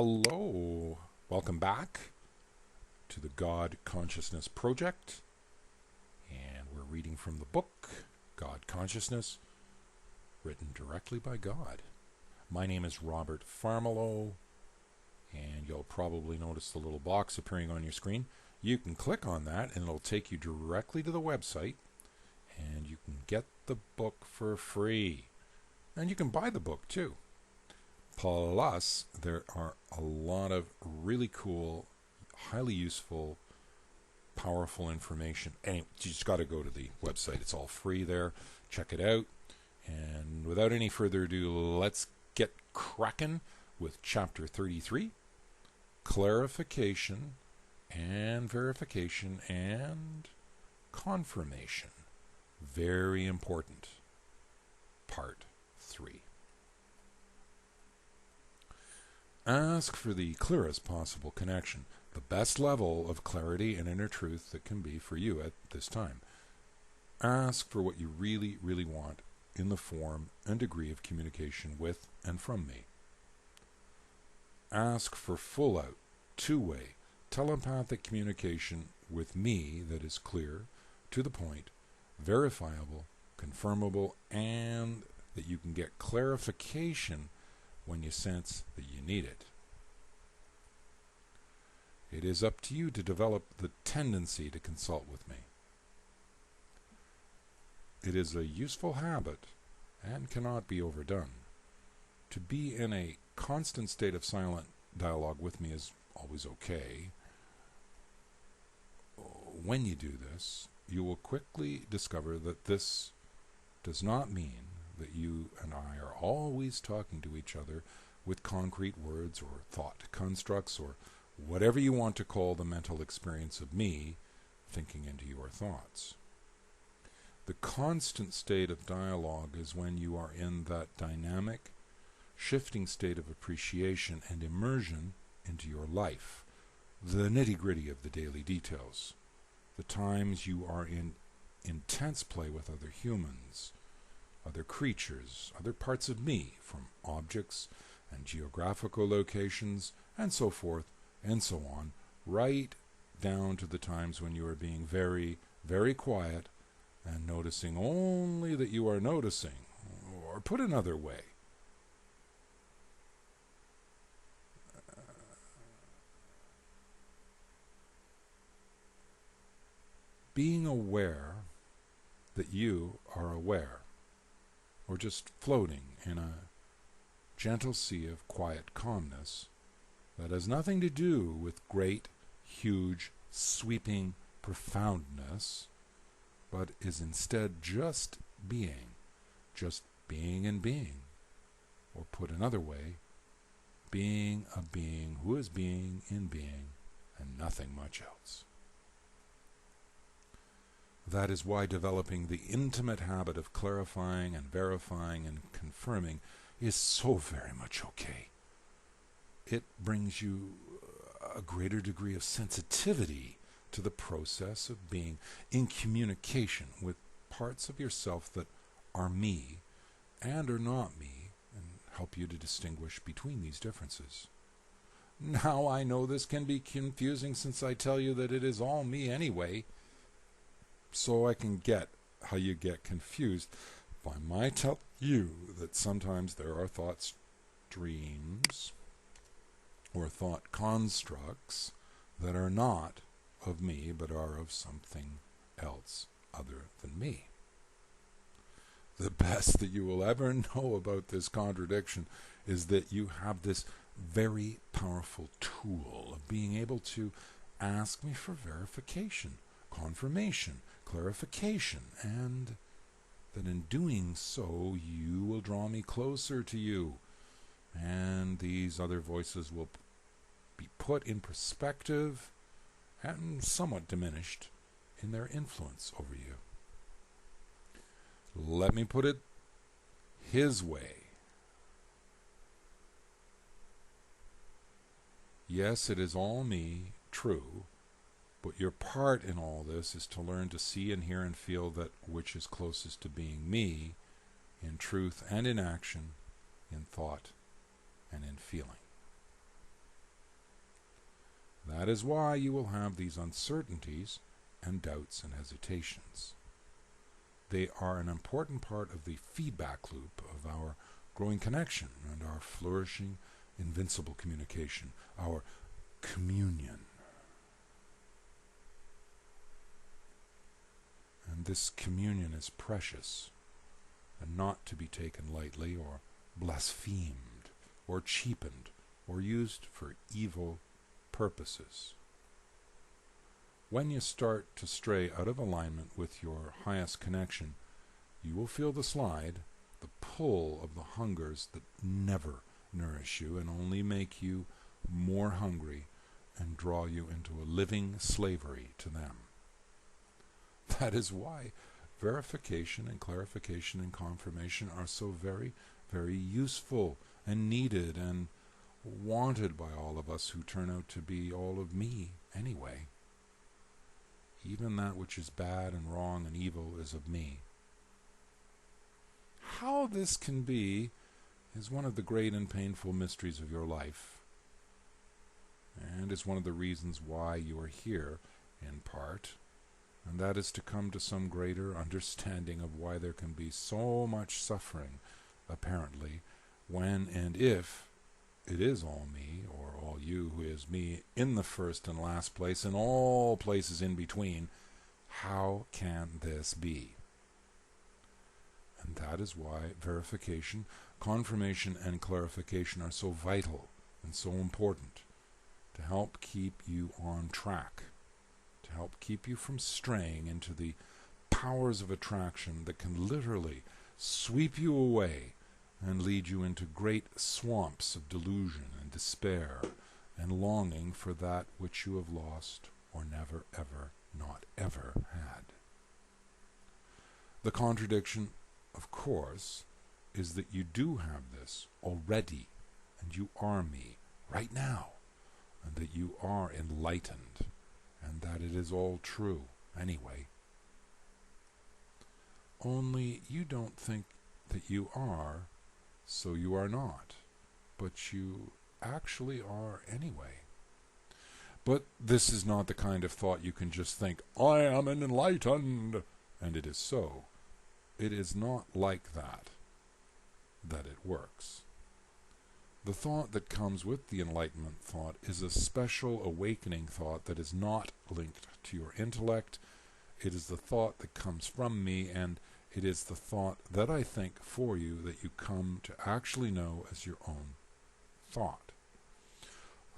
Hello, welcome back to the God Consciousness Project, and we're reading from the book God Consciousness, written directly by God. My name is Robert Farmilo, and you'll probably notice the little box appearing on your screen. You can click on that and it'll take you directly to the website, and you can get the book for free, and you can buy the book too. Plus, there are a lot of really cool, highly useful, powerful information. Anyway, you just got to go to the website. It's all free there. Check it out. And without any further ado, let's get cracking with Chapter 33, Clarification and Verification and Confirmation. Very important. Part 3. Ask for the clearest possible connection, the best level of clarity and inner truth that can be for you at this time. Ask for what you really, really want in the form and degree of communication with and from me. Ask for full-out, two-way, telepathic communication with me that is clear, to the point, verifiable, confirmable, and that you can get clarification when you sense that you need it. It is up to you to develop the tendency to consult with me. It is a useful habit and cannot be overdone. To be in a constant state of silent dialogue with me is always okay. When you do this, you will quickly discover that this does not mean that you and I are always talking to each other with concrete words or thought constructs or whatever you want to call the mental experience of me thinking into your thoughts. The constant state of dialogue is when you are in that dynamic, shifting state of appreciation and immersion into your life, the nitty-gritty of the daily details, the times you are in intense play with other humans, other creatures, other parts of me, from objects and geographical locations, and so forth and so on, right down to the times when you are being very, very quiet and noticing only that you are noticing. Or put another way, being aware that you are aware, or just floating in a gentle sea of quiet calmness that has nothing to do with great, huge, sweeping profoundness, but is instead just being and being, or put another way, being a being who is being in being and nothing much else. That is why developing the intimate habit of clarifying and verifying and confirming is so very much okay. It brings you a greater degree of sensitivity to the process of being in communication with parts of yourself that are me and are not me, and help you to distinguish between these differences. Now I know this can be confusing since I tell you that it is all me anyway, so I can get how you get confused by my telling you that sometimes there are thought streams or thought constructs that are not of me but are of something else other than me. The best that you will ever know about this contradiction is that you have this very powerful tool of being able to ask me for verification, confirmation, clarification, and that in doing so you will draw me closer to you, and these other voices will be put in perspective and somewhat diminished in their influence over you. Let me put it his way. Yes, it is all me, true, but your part in all this is to learn to see and hear and feel that which is closest to being me, in truth and in action, in thought and in feeling. That is why you will have these uncertainties and doubts and hesitations. They are an important part of the feedback loop of our growing connection and our flourishing, invincible communication, our communion. And this communion is precious and not to be taken lightly or blasphemed or cheapened or used for evil purposes. When you start to stray out of alignment with your highest connection, you will feel the slide, the pull of the hungers that never nourish you and only make you more hungry and draw you into a living slavery to them. That is why verification and clarification and confirmation are so very, very useful and needed and wanted by all of us who turn out to be all of me anyway. Even that which is bad and wrong and evil is of me. How this can be is one of the great and painful mysteries of your life, and is one of the reasons why you are here, in part, and that is to come to some greater understanding of why there can be so much suffering, apparently, when and if it is all me, or all you who is me, in the first and last place, and all places in between. How can this be? And that is why verification, confirmation, and clarification are so vital and so important to help keep you on track, to help keep you from straying into the powers of attraction that can literally sweep you away and lead you into great swamps of delusion and despair and longing for that which you have lost or never, ever, not ever had. The contradiction, of course, is that you do have this already, and you are me right now, and that you are enlightened, and that it is all true anyway. Only you don't think that you are, so you are not, but you actually are anyway. But this is not the kind of thought you can just think, I am enlightened, and it is so. It is not like that it works. The thought that comes with the enlightenment thought is a special awakening thought that is not linked to your intellect. It is the thought that comes from me, and it is the thought that I think for you that you come to actually know as your own thought.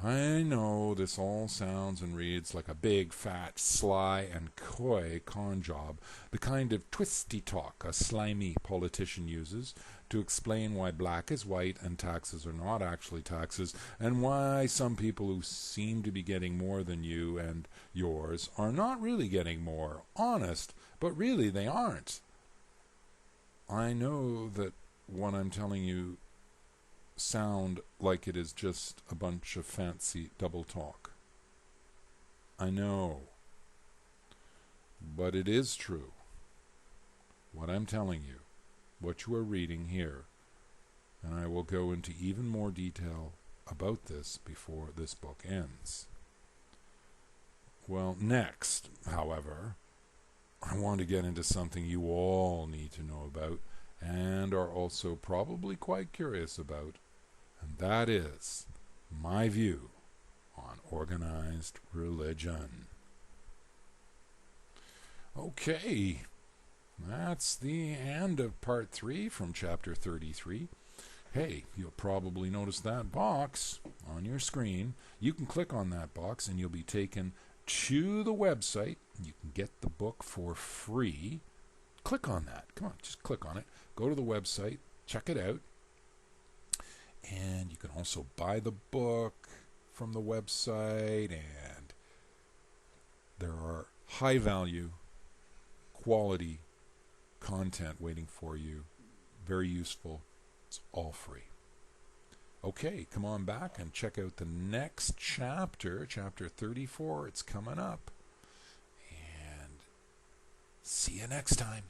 I know this all sounds and reads like a big, fat, sly, and coy con job, the kind of twisty talk a slimy politician uses to explain why black is white and taxes are not actually taxes, and why some people who seem to be getting more than you and yours are not really getting more. Honest, but really they aren't. I know that what I'm telling you sound like it is just a bunch of fancy double talk. I know. But it is true. What I'm telling you, what you are reading here, and I will go into even more detail about this before this book ends. Well, next, however, I want to get into something you all need to know about and are also probably quite curious about, and that is my view on organized religion. Okay, that's the end of part 3 from chapter 33. Hey, you'll probably notice that box on your screen. You can click on that box and you'll be taken to the website. You can get the book for free. Click on that. Come on, just click on it. Go to the website, check it out. And you can also buy the book from the website, and there are high value, quality content waiting for you. Very useful. It's all free. Okay, come on back and check out the next chapter, chapter 34. It's coming up. And see you next time.